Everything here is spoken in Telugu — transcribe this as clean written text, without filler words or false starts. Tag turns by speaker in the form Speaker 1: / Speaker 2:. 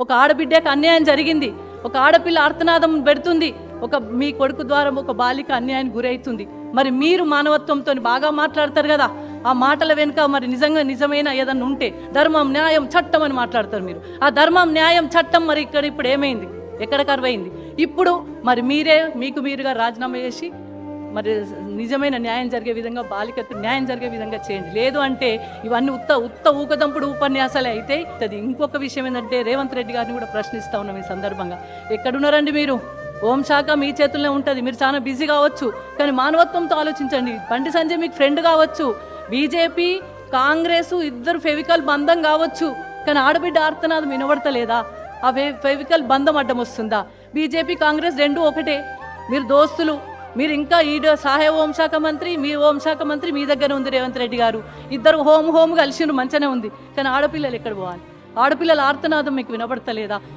Speaker 1: ఒక ఆడబిడ్డకి అన్యాయం జరిగింది, ఒక ఆడపిల్ల ఆర్తనాదం పెడుతుంది, మీ కొడుకు ద్వారా ఒక బాలిక అన్యాయానికి గురవుతుంది. మరి మీరు మానవత్వంతో బాగా మాట్లాడతారు కదా, ఆ మాటల వెనుక మరి నిజమైన ఏదన్నా ఉంటే ధర్మం న్యాయం చట్టం అని మాట్లాడతారు మీరు. ఆ ధర్మం న్యాయం చట్టం మరి ఇప్పుడు ఏమైంది, ఎక్కడ కరువైంది? ఇప్పుడు మరి మీకు మీరుగా రాజీనామా చేసి మరి నిజమైన న్యాయం జరిగే విధంగా, బాలికకు న్యాయం జరిగే విధంగా చేయండి. లేదు అంటే ఇవన్నీ ఉత్త ఊకదంపుడు ఉపన్యాసాలే అయితే. ఇంకొక విషయం ఏంటంటే, రేవంత్ రెడ్డి గారిని కూడా ప్రశ్నిస్తూ ఉన్నాం ఈ సందర్భంగా. ఎక్కడున్నారండి మీరు? హోంశాఖ మీ చేతుల్లో ఉంటుంది, మీరు చాలా బిజీ కావచ్చు, కానీ మానవత్వంతో ఆలోచించండి. బండి సంజయ్ మీకు ఫ్రెండ్ కావచ్చు, బీజేపీ కాంగ్రెస్ ఇద్దరు ఫెవికల్ బంధం కావచ్చు, కానీ ఆడబిడ్డ ఆర్తనాదం వినబడతలేదా? ఆ ఫెవికల్ బంధం అడ్డం వస్తుందా? బీజేపీ కాంగ్రెస్ రెండు ఒకటే, మీరు దోస్తులు. మీరు ఇంకా సహాయ హోంశాఖ మంత్రి, మీ హోంశాఖ మంత్రి మీ దగ్గర ఉంది రేవంత్ రెడ్డి గారు, ఇద్దరు హోమ్ కలిసి మంచిగానే ఉంది, కానీ ఆడపిల్లలు ఎక్కడ పోవాలి? ఆడపిల్లల ఆర్తనాదం మీకు వినబడతలేదా?